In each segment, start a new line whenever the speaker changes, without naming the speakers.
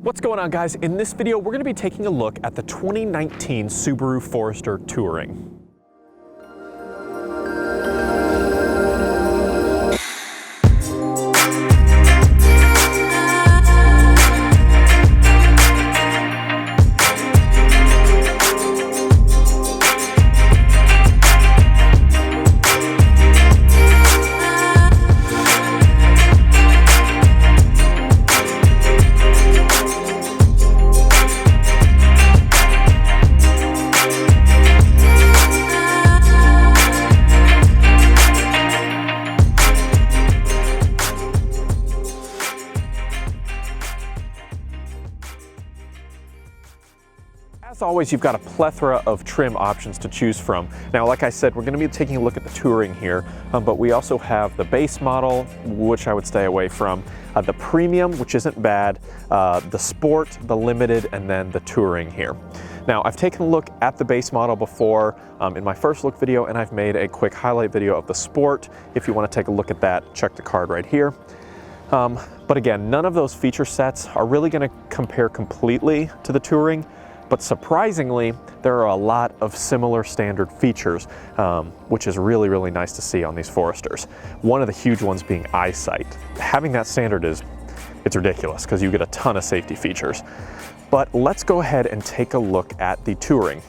What's going on, guys? In this video, we're going to be taking a look at the 2019 Subaru Forester Touring. As always, you've got a plethora of trim options to choose from. Now, like I said, we're going to be taking a look at the Touring here, but we also have the base model, which I would stay away from, the Premium, which isn't bad, the Sport, the Limited, and then the Touring here. Now, I've taken a look at the base model before in my first look video, and I've made a quick highlight video of the Sport. If you want to take a look at that, check the card right here. But again, none of those feature sets are really going to compare completely to the Touring. But surprisingly, there are a lot of similar standard features, which is really, really nice to see on these Foresters. One of the huge ones being eyesight. Having that standard it's ridiculous because you get a ton of safety features. But let's go ahead and take a look at the Touring.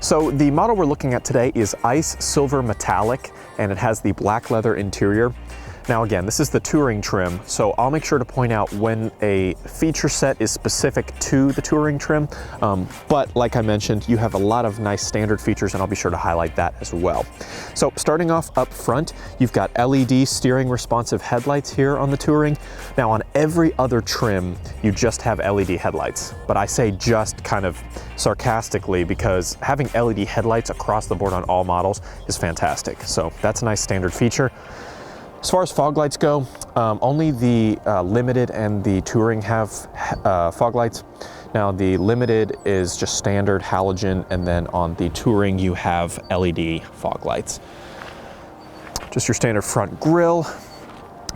So the model we're looking at today is Ice Silver Metallic, and it has the black leather interior. Now again, this is the Touring trim, so I'll make sure to point out when a feature set is specific to the Touring trim, but like I mentioned, you have a lot of nice standard features, and I'll be sure to highlight that as well. So starting off up front, you've got LED steering responsive headlights here on the Touring. Now on every other trim, you just have LED headlights, but I say just kind of sarcastically because having LED headlights across the board on all models is fantastic. So that's a nice standard feature. As far as fog lights go, only the Limited and the Touring have fog lights. Now the Limited is just standard halogen, and then on the Touring you have LED fog lights. Just your standard front grille.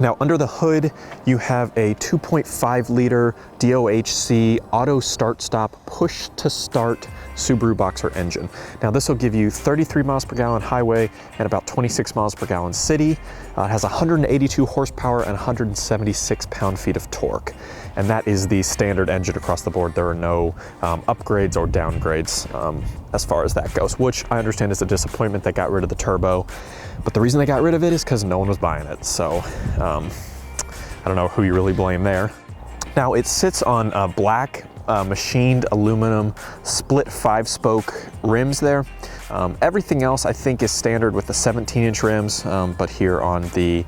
Now under the hood, you have a 2.5 liter DOHC auto start-stop push-to-start Subaru Boxer engine. Now this will give you 33 miles per gallon highway and about 26 miles per gallon city. It has 182 horsepower and 176 pound-feet of torque. And that is the standard engine across the board. There are no upgrades or downgrades as far as that goes, which I understand is a disappointment. They got rid of the turbo. But the reason they got rid of it is because no one was buying it. So I don't know who you really blame there. Now it sits on black machined aluminum split 5-spoke rims there. Everything else I think is standard with the 17-inch rims, but here on the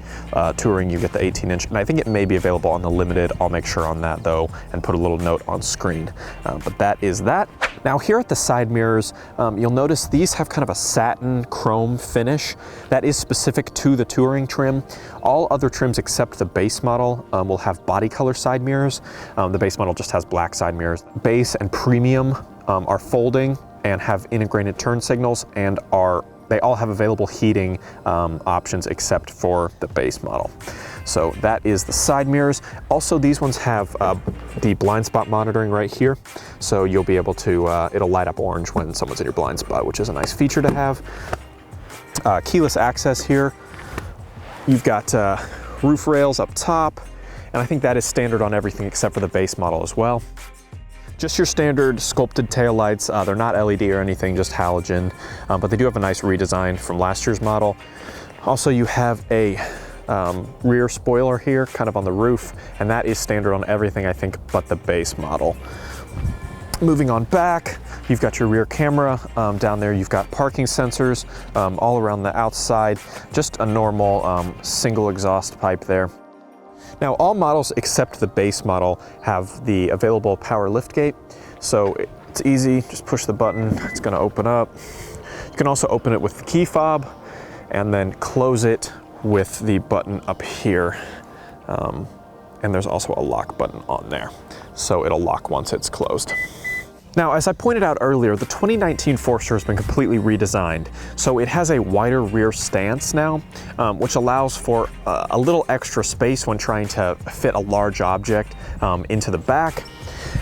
Touring you get the 18-inch, and I think it may be available on the Limited. I'll make sure on that though and put a little note on screen. But that is that. Now here at the side mirrors, you'll notice these have kind of a satin chrome finish that is specific to the Touring trim. All other trims except the base model will have body color side mirrors. The base model just has black side mirrors. Base and Premium are folding and have integrated turn signals, and they all have available heating options except for the base model. So that is the side mirrors. Also, these ones have the blind spot monitoring right here. So you'll be able to, it'll light up orange when someone's in your blind spot, which is a nice feature to have. Keyless access here. You've got roof rails up top, and I think that is standard on everything except for the base model as well. Just your standard sculpted taillights. They're not LED or anything, just halogen, but they do have a nice redesign from last year's model. Also, you have a rear spoiler here, kind of on the roof, and that is standard on everything, I think, but the base model. Moving on back, you've got your rear camera. Down there, you've got parking sensors all around the outside, just a normal single exhaust pipe there. Now, all models except the base model have the available power liftgate, so it's easy. Just push the button, it's going to open up. You can also open it with the key fob and then close it with the button up here. And there's also a lock button on there, so it'll lock once it's closed. Now, as I pointed out earlier, the 2019 Forester has been completely redesigned. So it has a wider rear stance now, which allows for a little extra space when trying to fit a large object into the back.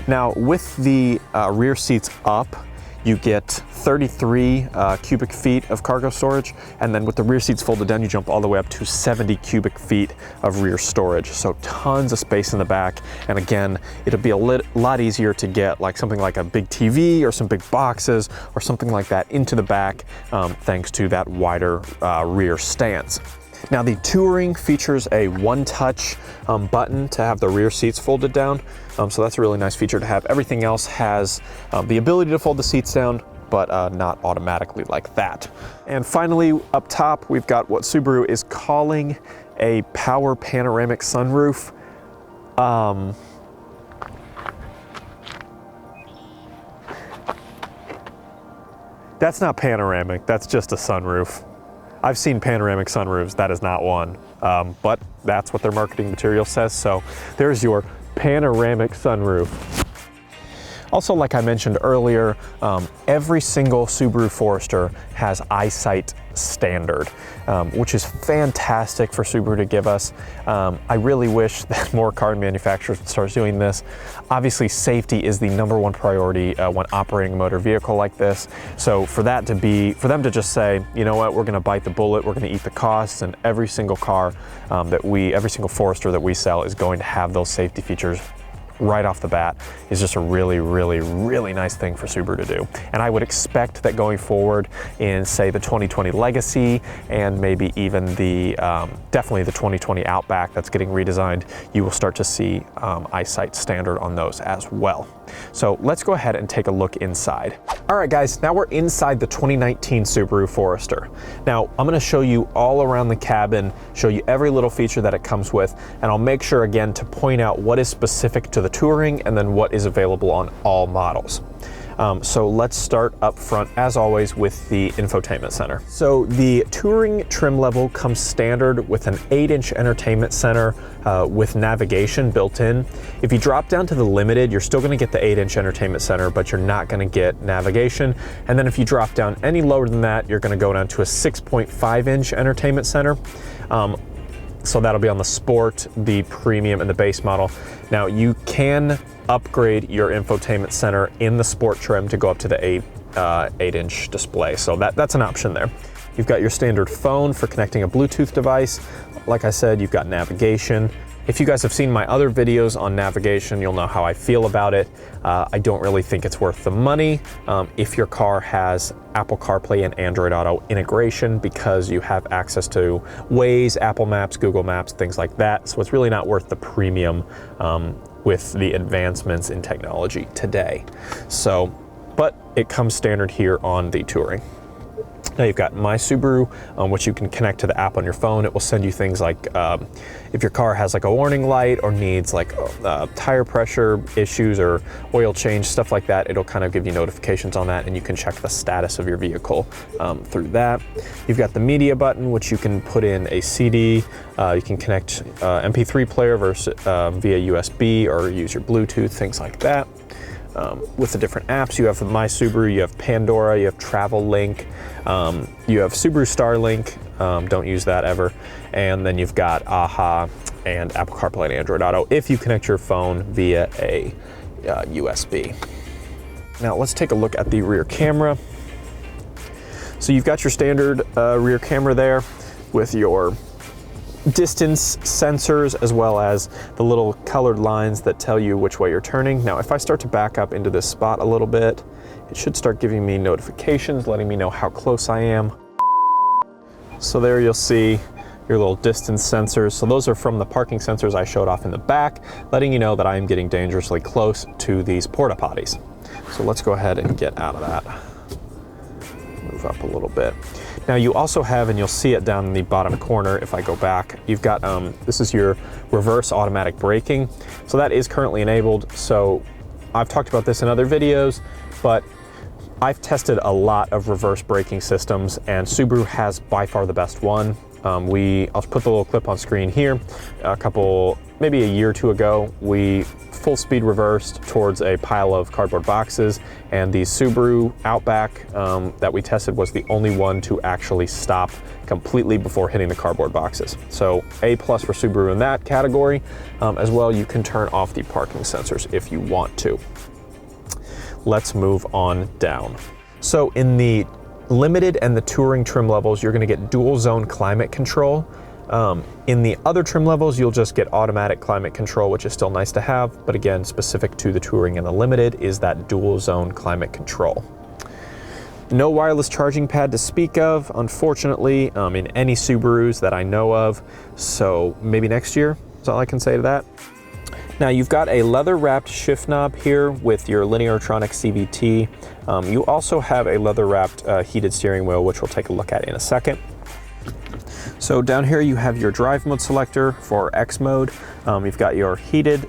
Now with the rear seats up, you get 33 cubic feet of cargo storage, and then with the rear seats folded down, you jump all the way up to 70 cubic feet of rear storage. So tons of space in the back, and again, it'll be a lot easier to get like something like a big TV or some big boxes or something like that into the back, thanks to that wider rear stance. Now the Touring features a one-touch button to have the rear seats folded down, so that's a really nice feature to have. Everything else has the ability to fold the seats down, but not automatically like that. And finally, up top, we've got what Subaru is calling a power panoramic sunroof. That's not panoramic, that's just a sunroof. I've seen panoramic sunroofs, that is not one, but that's what their marketing material says, so there's your panoramic sunroof. Also, like I mentioned earlier, every single Subaru Forester has eyesight standard, which is fantastic for Subaru to give us. I really wish that more car manufacturers would start doing this. Obviously, safety is the #1 priority when operating a motor vehicle like this. So for them to just say, you know what, we're going to bite the bullet, we're going to eat the costs, and every single car every single Forester that we sell is going to have those safety features right off the bat, is just a really, really, really nice thing for Subaru to do. And I would expect that going forward in, say, the 2020 Legacy and maybe even the, definitely the 2020 Outback that's getting redesigned, you will start to see eyesight standard on those as well. So let's go ahead and take a look inside. All right, guys, now we're inside the 2019 Subaru Forester. Now, I'm gonna show you all around the cabin, show you every little feature that it comes with, and I'll make sure again to point out what is specific to the Touring and then what is available on all models. So let's start up front, as always, with the infotainment center. So the Touring trim level comes standard with an 8-inch entertainment center with navigation built in. If you drop down to the Limited, you're still gonna get the 8-inch entertainment center, but you're not gonna get navigation. And then if you drop down any lower than that, you're gonna go down to a 6.5-inch entertainment center. So that'll be on the Sport, the Premium, and the base model. Now you can upgrade your infotainment center in the Sport trim to go up to the 8-inch display. So that's an option there. You've got your standard phone for connecting a Bluetooth device. Like I said, you've got navigation. If you guys have seen my other videos on navigation, you'll know how I feel about it. I don't really think it's worth the money if your car has Apple CarPlay and Android Auto integration, because you have access to Waze, Apple Maps, Google Maps, things like that. So it's really not worth the premium with the advancements in technology today. So, but it comes standard here on the Touring. Now you've got My Subaru, which you can connect to the app on your phone. It will send you things like if your car has like a warning light or needs like tire pressure issues or oil change, stuff like that. It'll kind of give you notifications on that, and you can check the status of your vehicle through that. You've got the media button, which you can put in a CD. You can connect MP3 player versus via USB or use your Bluetooth, things like that. With the different apps, you have My Subaru, you have Pandora, you have Travel Link, you have Subaru Starlink, don't use that ever, and then you've got AHA and Apple CarPlay and Android Auto if you connect your phone via a USB. Now let's take a look at the rear camera. So you've got your standard rear camera there with your distance sensors, as well as the little colored lines that tell you which way you're turning. Now, if I start to back up into this spot a little bit, it should start giving me notifications, letting me know how close I am. So there you'll see your little distance sensors. So those are from the parking sensors I showed off in the back, letting you know that I am getting dangerously close to these porta potties. So let's go ahead and get out of that. Move up a little bit. Now you also have, and you'll see it down in the bottom corner if I go back, you've got, this is your reverse automatic braking. So that is currently enabled. So I've talked about this in other videos, but I've tested a lot of reverse braking systems, and Subaru has by far the best one. I'll put the little clip on screen here. Maybe a year or two ago, we full speed reversed towards a pile of cardboard boxes, and the Subaru Outback that we tested was the only one to actually stop completely before hitting the cardboard boxes. So A+ for Subaru in that category. As well, you can turn off the parking sensors if you want to. Let's move on down. So in the Limited and the Touring trim levels, you're going to get dual zone climate control. In the other trim levels, you'll just get automatic climate control, which is still nice to have, but again, specific to the Touring and the Limited is that dual zone climate control. No wireless charging pad to speak of, unfortunately, in any Subarus that I know of, so maybe next year, that's all I can say to that. Now you've got a leather-wrapped shift knob here with your Lineartronic CVT. You also have a leather-wrapped heated steering wheel, which we'll take a look at in a second. So down here you have your drive mode selector for X mode. You've got your heated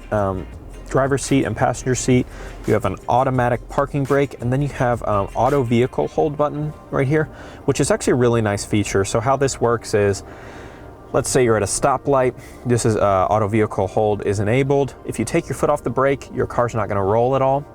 driver's seat and passenger seat. You have an automatic parking brake, and then you have auto vehicle hold button right here, which is actually a really nice feature. So how this works is, let's say you're at a stoplight, this is auto vehicle hold is enabled. If you take your foot off the brake, your car's not gonna roll at all.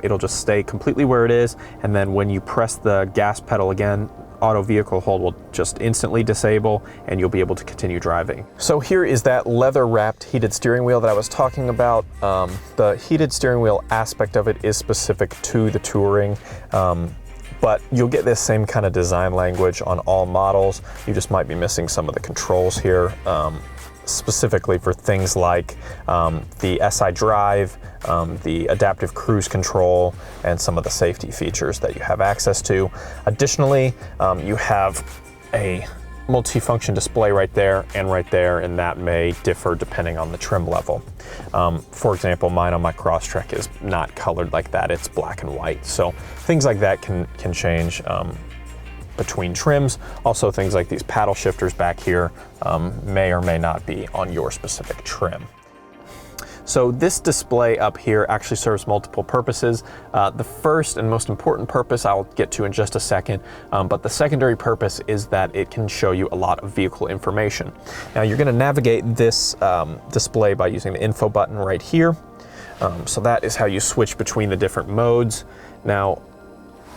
It'll just stay completely where it is, and then when you press the gas pedal again, auto vehicle hold will just instantly disable and you'll be able to continue driving. So here is that leather wrapped heated steering wheel that I was talking about. The heated steering wheel aspect of it is specific to the Touring, but you'll get this same kind of design language on all models. You just might be missing some of the controls here, specifically for things like the SI Drive, the adaptive cruise control, and some of the safety features that you have access to. Additionally, you have a multi-function display right there, and that may differ depending on the trim level. For example, mine on my Crosstrek is not colored like that, it's black and white. So things like that can change between trims. Also, things like these paddle shifters back here may or may not be on your specific trim. So this display up here actually serves multiple purposes. The first and most important purpose I'll get to in just a second, but the secondary purpose is that it can show you a lot of vehicle information. Now you're going to navigate this display by using the info button right here. So that is how you switch between the different modes. Now,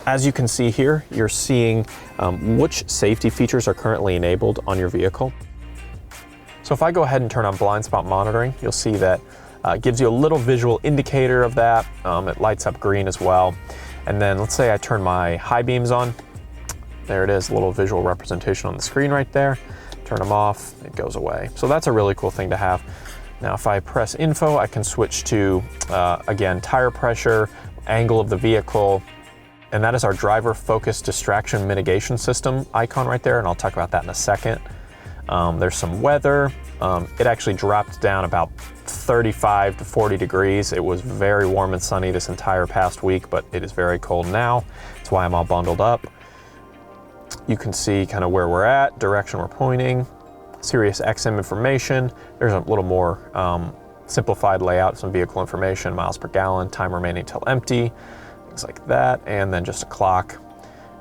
as you can see here, you're seeing which safety features are currently enabled on your vehicle. So if I go ahead and turn on blind spot monitoring, you'll see that it gives you a little visual indicator of that. It lights up green as well. And then let's say I turn my high beams on. There it is, a little visual representation on the screen right there. Turn them off, it goes away. So that's a really cool thing to have. Now if I press info, I can switch to, again, tire pressure, angle of the vehicle, and that is our DriverFocus distraction mitigation system icon right there, and I'll talk about that in a second. There's some weather. It actually dropped down about 35 to 40 degrees. It was very warm and sunny this entire past week, but it is very cold now. That's why I'm all bundled up. You can see kind of where we're at, direction we're pointing, Sirius XM information. There's a little more simplified layout, some vehicle information, miles per gallon, time remaining till empty, things like that, and then just a clock,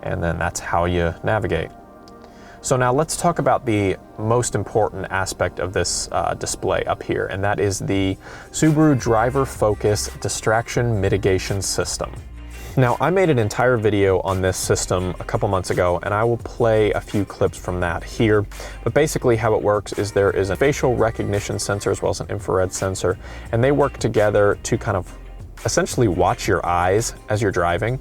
and then that's how you navigate. So now let's talk about the most important aspect of this display up here, and that is the Subaru DriverFocus distraction mitigation system. Now, I made an entire video on this system a couple months ago, and I will play a few clips from that here. But basically how it works is there is a facial recognition sensor as well as an infrared sensor, and they work together to kind of essentially watch your eyes as you're driving.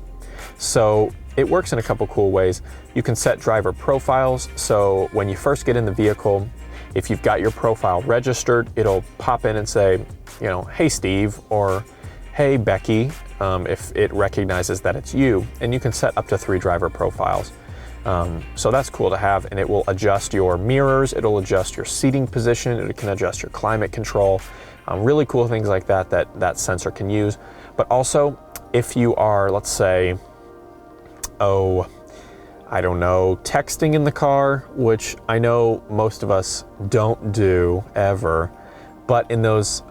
So it works in a couple cool ways. You can set driver profiles, so when you first get in the vehicle, if you've got your profile registered, it'll pop in and say, you know, hey Steve, or hey Becky, if it recognizes that it's you, and you can set up to 3 driver profiles. So that's cool to have, and it will adjust your mirrors, it'll adjust your seating position, it can adjust your climate control, really cool things like that that sensor can use. But also, if you are, let's say, I don't know, texting in the car, which I know most of us don't do ever, But in those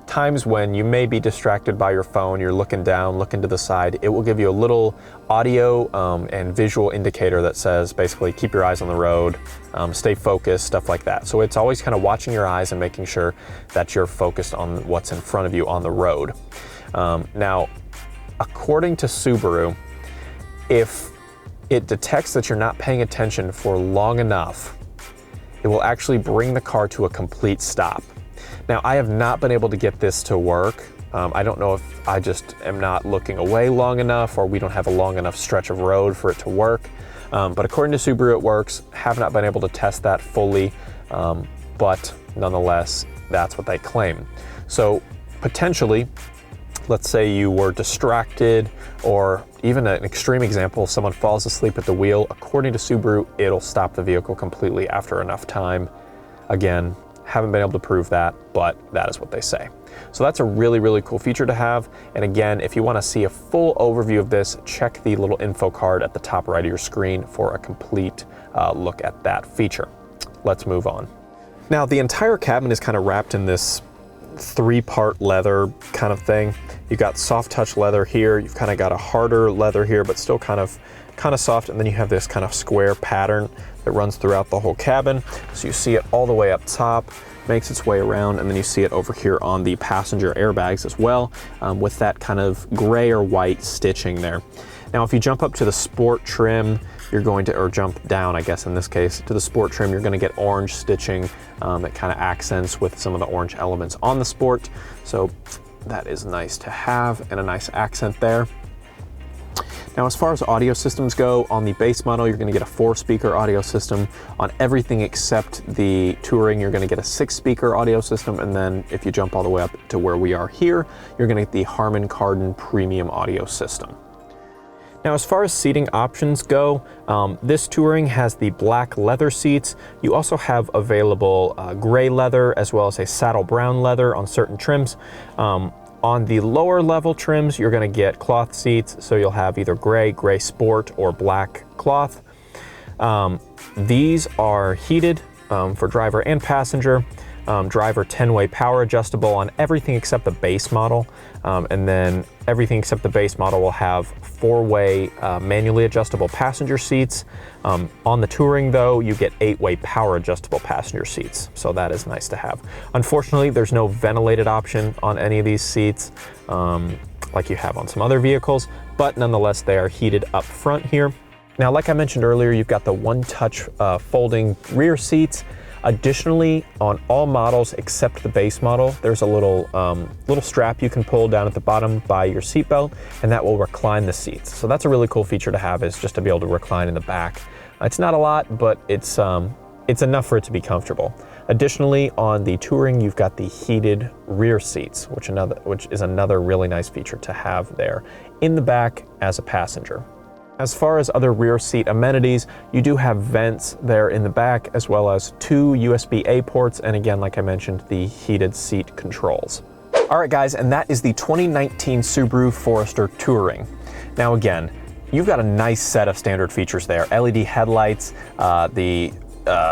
times when you may be distracted by your phone, you're looking down, looking to the side, it will give you a little audio and visual indicator that says basically keep your eyes on the road, stay focused, stuff like that. So it's always kind of watching your eyes and making sure that you're focused on what's in front of you on the road. Now, according to Subaru, if it detects that you're not paying attention for long enough, it will actually bring the car to a complete stop. Now, I have not been able to get this to work. I don't know if I just am not looking away long enough or we don't have a long enough stretch of road for it to work. But according to Subaru, it works. Have not been able to test that fully, but nonetheless, that's what they claim. So potentially, let's say you were distracted, or even an extreme example, someone falls asleep at the wheel. According to Subaru, it'll stop the vehicle completely after enough time. Again, haven't been able to prove that, but that is what they say. So that's a really, really cool feature to have. And again, if you want to see a full overview of this, check the little info card at the top right of your screen for a complete look at that feature. Let's move on. Now, the entire cabin is kind of wrapped in this 3-part leather kind of thing. You've got soft touch leather here, you've kind of got a harder leather here, but still kind of soft, and then you have this kind of square pattern that runs throughout the whole cabin. So you see it all the way up top, makes its way around, and then you see it over here on the passenger airbags as well, with that kind of gray or white stitching there. Now, if you jump up to the sport trim, you're going to, or jump down, I guess in this case, to the sport trim, you're going to get orange stitching that kind of accents with some of the orange elements on the sport. So that is nice to have, and a nice accent there. Now, as far as audio systems go, on the base model, you're going to get a 4-speaker audio system. On everything except the Touring, you're going to get a 6-speaker audio system. And then if you jump all the way up to where we are here, you're going to get the Harman Kardon premium audio system. Now, as far as seating options go, this Touring has the black leather seats. You also have available gray leather as well as a saddle brown leather on certain trims. On the lower level trims, you're going to get cloth seats, so you'll have either gray sport, or black cloth. These are heated for driver and passenger. Driver 10-way power adjustable on everything except the base model. And then everything except the base model will have 4-way manually adjustable passenger seats. On the Touring though, you get 8-way power adjustable passenger seats. So that is nice to have. Unfortunately, there's no ventilated option on any of these seats like you have on some other vehicles, but nonetheless, they are heated up front here. Now, like I mentioned earlier, you've got the one-touch folding rear seats. Additionally, on all models except the base model, there's a little strap you can pull down at the bottom by your seatbelt, and that will recline the seats. So that's a really cool feature to have, is just to be able to recline in the back. It's not a lot, but it's enough for it to be comfortable. Additionally, on the Touring, you've got the heated rear seats, which is another really nice feature to have there in the back as a passenger. As far as other rear seat amenities, you do have vents there in the back, as well as 2 USB-A ports, and again, like I mentioned, the heated seat controls. All right, guys, and that is the 2019 Subaru Forester Touring. Now again, you've got a nice set of standard features there. LED headlights, the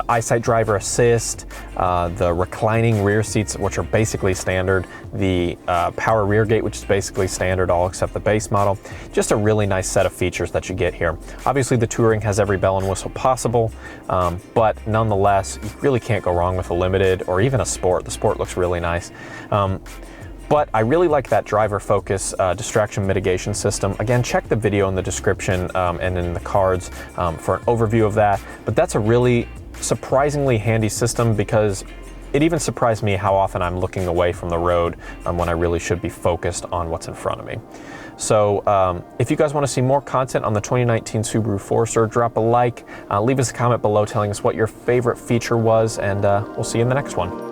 eyesight driver assist, the reclining rear seats, which are basically standard, the power rear gate, which is basically standard, all except the base model. Just a really nice set of features that you get here. Obviously, the Touring has every bell and whistle possible, but nonetheless, you really can't go wrong with a Limited or even a Sport. The Sport looks really nice. But I really like that DriverFocus distraction mitigation system. Again, check the video in the description and in the cards for an overview of that. But that's a really surprisingly handy system, because it even surprised me how often I'm looking away from the road when I really should be focused on what's in front of me. So if you guys want to see more content on the 2019 Subaru Forester, drop a like, leave us a comment below telling us what your favorite feature was, and we'll see you in the next one.